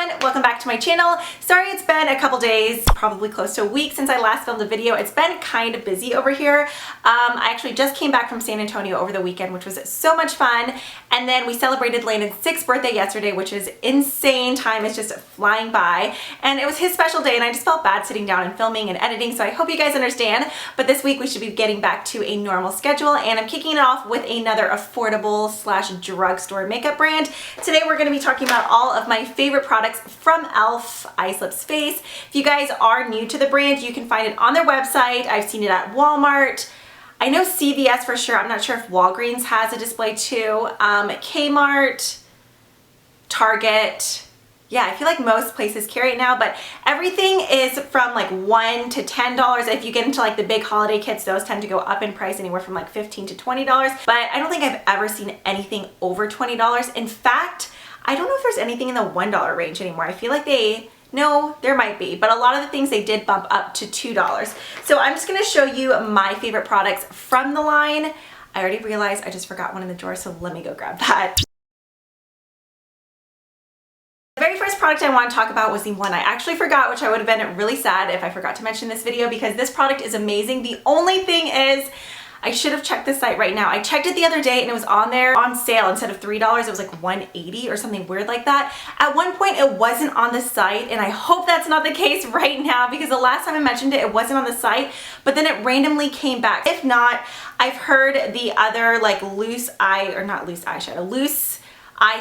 everyone, welcome back to my channel. Sorry it's been a couple days, probably close to a week since I last filmed a video. It's been kind of busy over here. I actually just came back from San Antonio over the weekend, which was so much fun. And then we celebrated Landon's 6th birthday yesterday, which is insane. Time is just flying by. And it was his special day and I just felt bad sitting down and filming and editing, so I hope you guys understand. But this week we should be getting back to a normal schedule, and I'm kicking it off with another affordable / drugstore makeup brand. Today we're going to be talking about all of my favorite products from e.l.f. Ice Lips Face. If you guys are new to the brand, you can find it on their website. I've seen it at Walmart. I know CVS for sure. I'm not sure if Walgreens has a display too. Kmart, Target. Yeah, I feel like most places carry it now, but everything is from like $1 to $10. If you get into like the big holiday kits, those tend to go up in price anywhere from like $15 to $20. But I don't think I've ever seen anything over $20. In fact, I don't know if there's anything in the $1 range anymore. I feel like no, there might be, but a lot of the things they did bump up to $2. So I'm just gonna show you my favorite products from the line. I already realized I just forgot one in the drawer, so let me go grab that. The very first product I want to talk about was the one I actually forgot, which I would have been really sad if I forgot to mention this video, because this product is amazing. The only thing is, I should have checked this site right now. I checked it the other day and it was on there on sale. Instead of $3, it was like $1.80 or something weird like that. At one point it wasn't on the site, and I hope that's not the case right now, because the last time I mentioned it, it wasn't on the site, but then it randomly came back. If not, I've heard the other like loose eye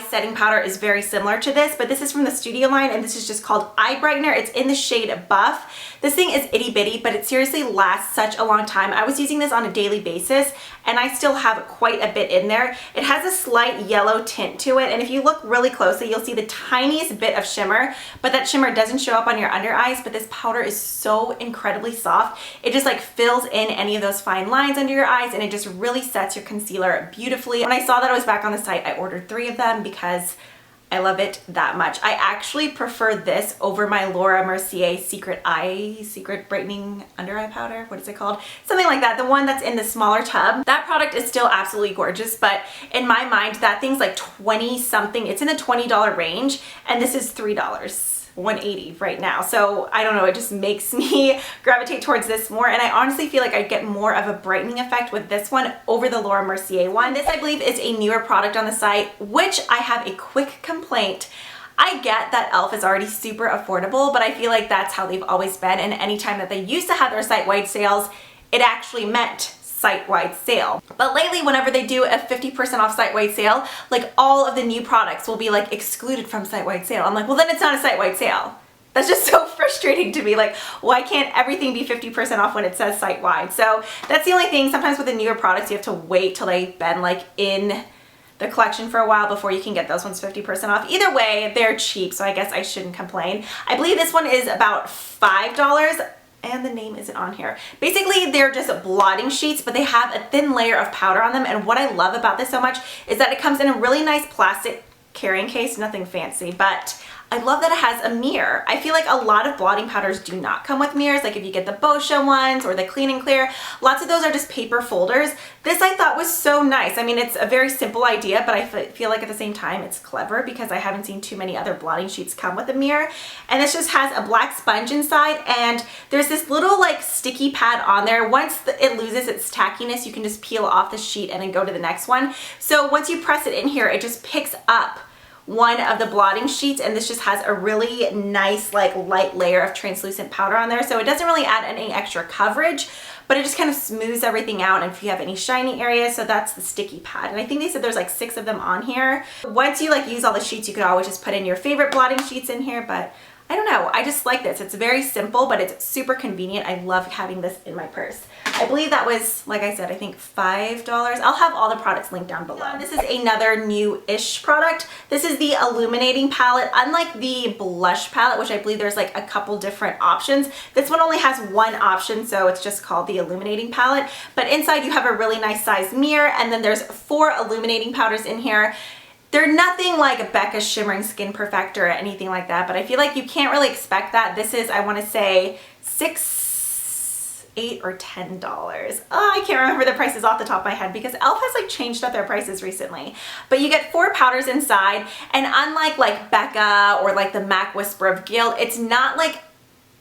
setting powder is very similar to this, but this is from the Studio line and this is just called Eye Brightener. It's in the shade Buff. This thing is itty bitty, but it seriously lasts such a long time. I was using this on a daily basis and I still have quite a bit in there. It has a slight yellow tint to it, and if you look really closely, you'll see the tiniest bit of shimmer, but that shimmer doesn't show up on your under eyes. But this powder is so incredibly soft. It just like fills in any of those fine lines under your eyes, and it just really sets your concealer beautifully. When I saw that it was back on the site, I ordered 3 of them because I love it that much. I actually prefer this over my Laura Mercier Secret Brightening Under Eye Powder. What is it called? Something like that. The one that's in the smaller tub. That product is still absolutely gorgeous, but in my mind, that thing's like 20 something. It's in the $20 range, and this is $3. $1.80 right now. So I don't know, it just makes me gravitate towards this more, and I honestly feel like I get more of a brightening effect with this one over the Laura Mercier one. This, I believe, is a newer product on the site, which I have a quick complaint. I get that e.l.f. is already super affordable, but I feel like that's how they've always been, and anytime that they used to have their site-wide sales, it actually meant site-wide sale. But lately, whenever they do a 50% off site-wide sale, like all of the new products will be like excluded from site-wide sale. I'm like, well, then it's not a site-wide sale. That's just so frustrating to me. Like, why can't everything be 50% off when it says site-wide? So that's the only thing. Sometimes with the newer products, you have to wait till they've been like in the collection for a while before you can get those ones 50% off. Either way, they're cheap, so I guess I shouldn't complain. I believe this one is about $5. And the name isn't on here. Basically, they're just blotting sheets, but they have a thin layer of powder on them. And what I love about this so much is that it comes in a really nice plastic carrying case, nothing fancy, but I love that it has a mirror. I feel like a lot of blotting powders do not come with mirrors. Like if you get the Boscia ones or the Clean and Clear, lots of those are just paper folders. This I thought was so nice. I mean, it's a very simple idea, but I feel like at the same time it's clever, because I haven't seen too many other blotting sheets come with a mirror. And this just has a black sponge inside, and there's this little like sticky pad on there. Once it loses its tackiness, you can just peel off the sheet and then go to the next one. So once you press it in here, it just picks up one of the blotting sheets, and this just has a really nice like light layer of translucent powder on there, so it doesn't really add any extra coverage, but it just kind of smooths everything out. And if you have any shiny areas, so that's the sticky pad, and I think they said there's like 6 of them on here. Once you like use all the sheets, you could always just put in your favorite blotting sheets in here, but I don't know, I just like this. It's very simple, but it's super convenient. I love having this in my purse. I believe that was, like I said, I think $5. I'll have all the products linked down below. This is another new-ish product. This is the illuminating palette. Unlike the blush palette, which I believe there's like a couple different options, this one only has one option, so it's just called the illuminating palette. But inside you have a really nice sized mirror, and then there's 4 illuminating powders in here. They're nothing like Becca's Shimmering Skin Perfector or anything like that, but I feel like you can't really expect that. This is, I want to say, 6 $8 or $10. Oh, I can't remember the prices off the top of my head because e.l.f. has like changed up their prices recently. But you get 4 powders inside, and unlike like Becca or like the MAC Whisper of Guilt, it's not like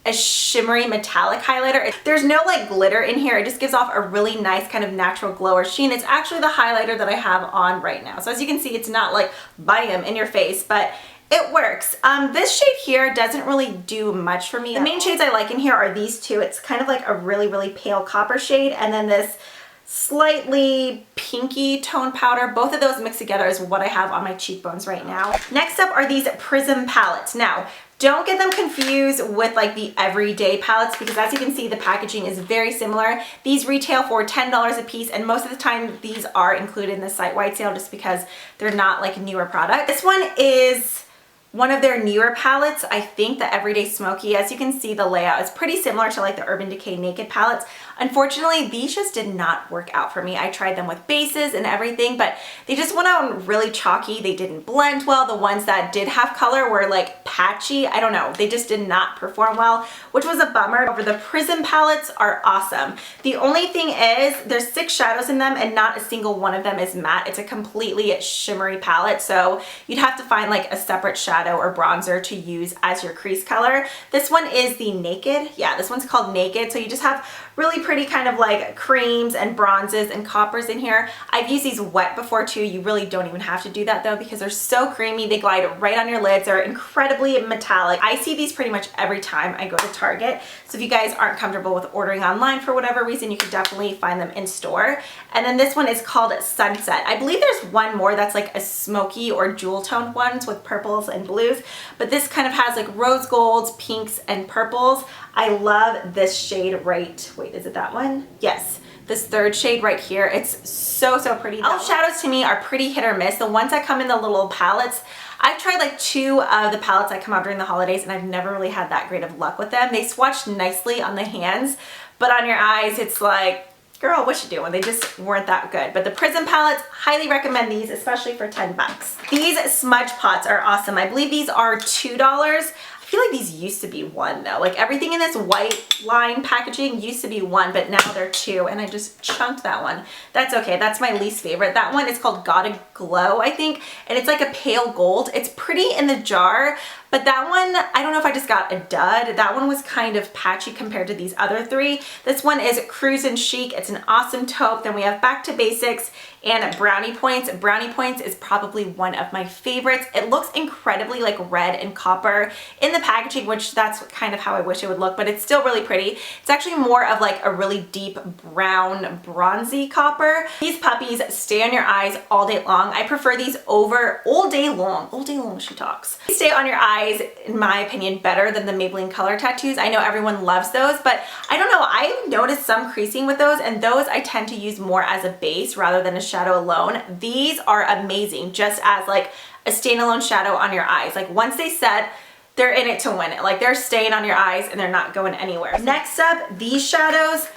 a shimmery metallic highlighter. There's no like glitter in here. It just gives off a really nice kind of natural glow or sheen. It's actually the highlighter that I have on right now. So as you can see, it's not like bam in your face, but it works. This shade here doesn't really do much for me. The main shades I like in here are these two. It's kind of like a really, really pale copper shade, and then this slightly pinky tone powder. Both of those mixed together is what I have on my cheekbones right now. Next up are these Prism palettes. Now, don't get them confused with like the everyday palettes because as you can see, the packaging is very similar. These retail for $10 a piece, and most of the time these are included in the site-wide sale just because they're not like newer product. This one is one of their newer palettes. I think the Everyday Smoky. As you can see, the layout is pretty similar to like the Urban Decay Naked palettes. Unfortunately, these just did not work out for me. I tried them with bases and everything, but they just went out really chalky. They didn't blend well. The ones that did have color were like patchy. I don't know. They just did not perform well, which was a bummer. However, the Prism palettes are awesome. The only thing is there's 6 shadows in them and not a single one of them is matte. It's a completely shimmery palette, so you'd have to find like a separate shadow or bronzer to use as your crease color. This one is the Naked. Yeah, this one's called Naked. So you just have really pretty kind of like creams and bronzes and coppers in here. I've used these wet before too. You really don't even have to do that though because they're so creamy. They glide right on your lids. They're incredibly metallic. I see these pretty much every time I go to Target. So if you guys aren't comfortable with ordering online for whatever reason, you can definitely find them in store. And then this one is called Sunset. I believe there's one more that's like a smoky or jewel toned ones with purples and blues, but this kind of has like rose golds, pinks, and purples. I love this shade right, wait, is it that one? Yes, this third shade right here. It's so, so pretty. e.l.f. shadows to me are pretty hit or miss. The ones that come in the little palettes, I've tried like 2 of the palettes that come out during the holidays and I've never really had that great of luck with them. They swatched nicely on the hands, but on your eyes, it's like, girl, what you doing? They just weren't that good. But the Prism palettes, highly recommend these, especially for 10 bucks. These smudge pots are awesome. I believe these are $2. I feel like these used to be $1 though. Like everything in this white line packaging used to be $1, but now they're $2, and I just chunked that one. That's okay. That's my least favorite. That one is called Gotta Glow, I think, and it's like a pale gold. It's pretty in the jar, but that one, I don't know if I just got a dud. That one was kind of patchy compared to these other 3. This one is Cruisin' Chic. It's an awesome taupe. Then we have Back to Basics and Brownie Points. Brownie Points is probably one of my favorites. It looks incredibly like red and copper in the packaging, which that's kind of how I wish it would look, but it's still really pretty. It's actually more of like a really deep brown bronzy copper. These puppies stay on your eyes all day long. I prefer these over all day long she talks. They stay on your eyes, in my opinion, better than the Maybelline Color Tattoos. I know everyone loves those, but I don't know. I've noticed some creasing with those, and those I tend to use more as a base rather than a shadow alone. These are amazing just as like a standalone shadow on your eyes. Like once they set, they're in it to win it. Like they're staying on your eyes and they're not going anywhere. Next up, these shadows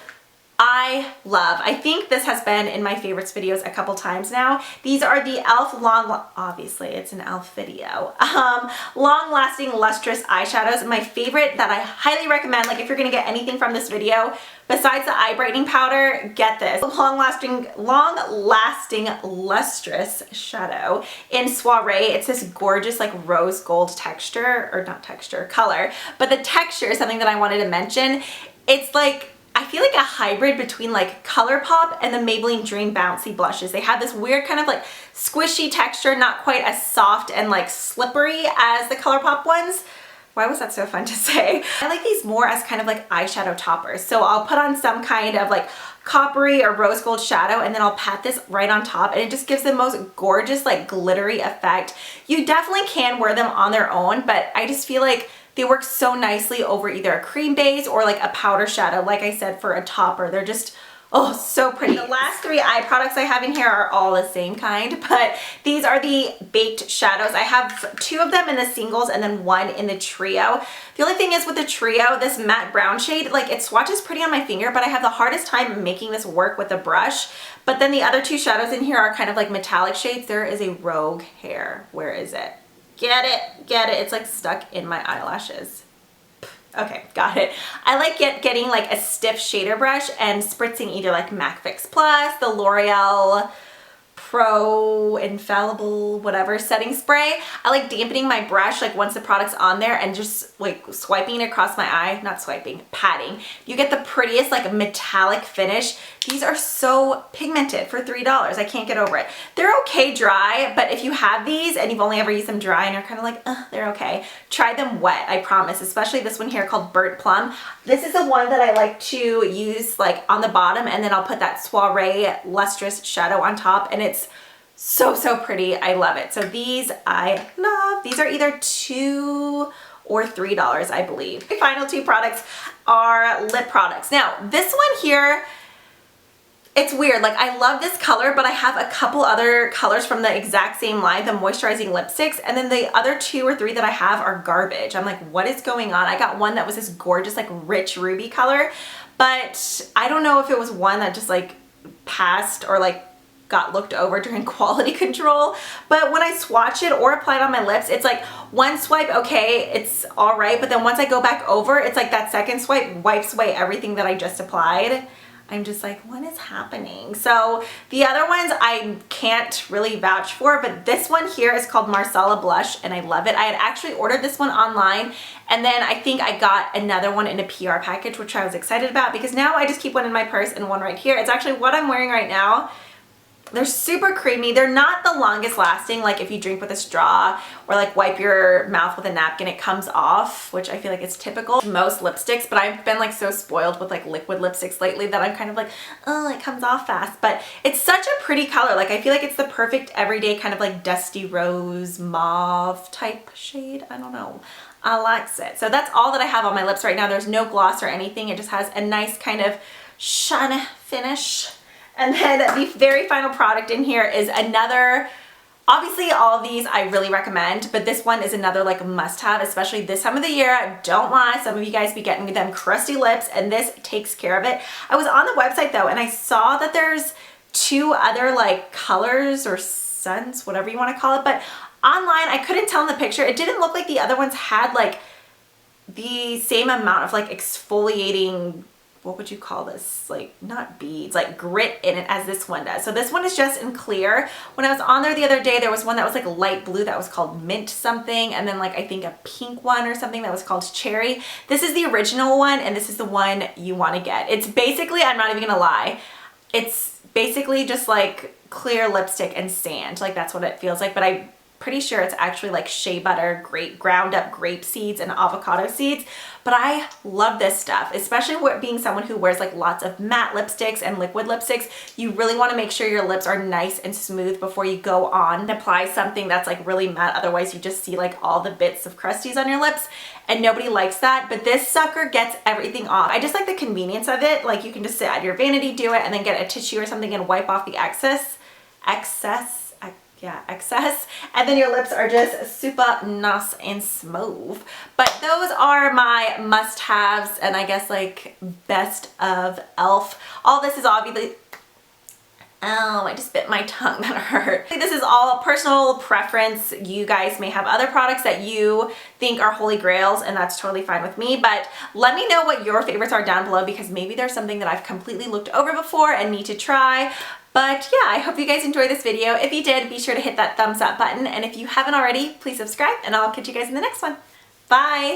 I love. I think this has been in my favorites videos a couple times now. These are the e.l.f. obviously it's an e.l.f. video, long-lasting lustrous eyeshadows. My favorite that I highly recommend, like if you're gonna get anything from this video, besides the eye brightening powder, get this. Long-lasting lustrous shadow in Soiree. It's this gorgeous like rose gold texture, or not texture, color, but the texture is something that I wanted to mention. It's like, I feel like a hybrid between like ColourPop and the Maybelline Dream Bouncy blushes. They have this weird kind of like squishy texture, not quite as soft and like slippery as the ColourPop ones. Why was that so fun to say? I like these more as kind of like eyeshadow toppers. So I'll put on some kind of like coppery or rose gold shadow and then I'll pat this right on top, and it just gives the most gorgeous like glittery effect. You definitely can wear them on their own, but I just feel like they work so nicely over either a cream base or like a powder shadow. Like I said, for a topper, they're just, oh, so pretty. The last 3 eye products I have in here are all the same kind, but these are the baked shadows. I have 2 of them in the singles and then 1 in the trio. The only thing is with the trio, this matte brown shade, like it swatches pretty on my finger, but I have the hardest time making this work with a brush. But then the other 2 shadows in here are kind of like metallic shades. There is a rogue hair. Where is it? Get it, get it. It's like stuck in my eyelashes. Okay, got it. I like getting like a stiff shader brush and spritzing either like MAC Fix Plus, the L'Oreal Pro Infallible whatever setting spray. I like dampening my brush like once the product's on there and just like swiping it across my eye, not swiping, patting. You get the prettiest like metallic finish. These are so pigmented for $3. I can't get over it. They're okay dry, but if you have these and you've only ever used them dry and you're kind of like, they're okay, try them wet, I promise, especially this one here called Burnt Plum. This is the one that I like to use like on the bottom, and then I'll put that Soiree Lustrous shadow on top, and it's so, so pretty. I love it. So these I love. These are either $2 or $3, I believe. The final two products are lip products. Now, this one here, it's weird. Like, I love this color, but I have a couple other colors from the exact same line, the moisturizing lipsticks, and then the other 2 or 3 that I have are garbage. I'm like, what is going on? I got one that was this gorgeous, like, rich ruby color, but I don't know if it was one that just, like, passed or, like, got looked over during quality control. But when I swatch it or apply it on my lips, it's like one swipe, okay, it's all right, but then once I go back over, it's like that second swipe wipes away everything that I just applied. I'm just like, what is happening? So the other ones I can't really vouch for, but this one here is called Marsala Blush, and I love it. I had actually ordered this one online, and then I think I got another one in a PR package, which I was excited about because now I just keep one in my purse and one right here. It's actually what I'm wearing right now. They're super creamy. They're not the longest lasting, like if you drink with a straw or like wipe your mouth with a napkin, it comes off, which I feel like is typical of most lipsticks, but I've been like so spoiled with like liquid lipsticks lately that I'm kind of like, oh, it comes off fast. But it's such a pretty color. Like I feel like it's the perfect everyday kind of like dusty rose mauve type shade. I don't know. I like it. So that's all that I have on my lips right now. There's no gloss or anything. It just has a nice kind of shiny finish. And then the very final product in here is another, obviously all of these I really recommend, but this one is another like must-have, especially this time of the year. Don't lie, some of you guys be getting them crusty lips, and this takes care of it. I was on the website though, and I saw that there's 2 other like colors or scents, whatever you want to call it, but online I couldn't tell in the picture. It didn't look like the other ones had like the same amount of like exfoliating, what would you call this? Like not beads, like grit in it as this one does. So this one is just in clear. When I was on there the other day, there was one that was like light blue that was called mint something, and then like I think a pink one or something that was called cherry. This is the original one, and this is the one you want to get. It's basically, I'm not even gonna lie, it's basically just like clear lipstick and sand. Like that's what it feels like, but I'm pretty sure it's actually like shea butter, ground up grape seeds and avocado seeds. But I love this stuff, especially being someone who wears like lots of matte lipsticks and liquid lipsticks. You really want to make sure your lips are nice and smooth before you go on and apply something that's like really matte. Otherwise you just see like all the bits of crusties on your lips, and nobody likes that. But this sucker gets everything off. I just like the convenience of it. Like you can just sit at your vanity, do it, and then get a tissue or something and wipe off the excess, and then your lips are just super nice and smooth. But those are my must-haves, and I guess like best of e.l.f. All this is obviously, oh, I just bit my tongue, that hurt. This is all personal preference. You guys may have other products that you think are holy grails, and that's totally fine with me, but let me know what your favorites are down below, because maybe there's something that I've completely looked over before and need to try. But yeah, I hope you guys enjoyed this video. If you did, be sure to hit that thumbs up button, and if you haven't already, please subscribe, and I'll catch you guys in the next one. Bye!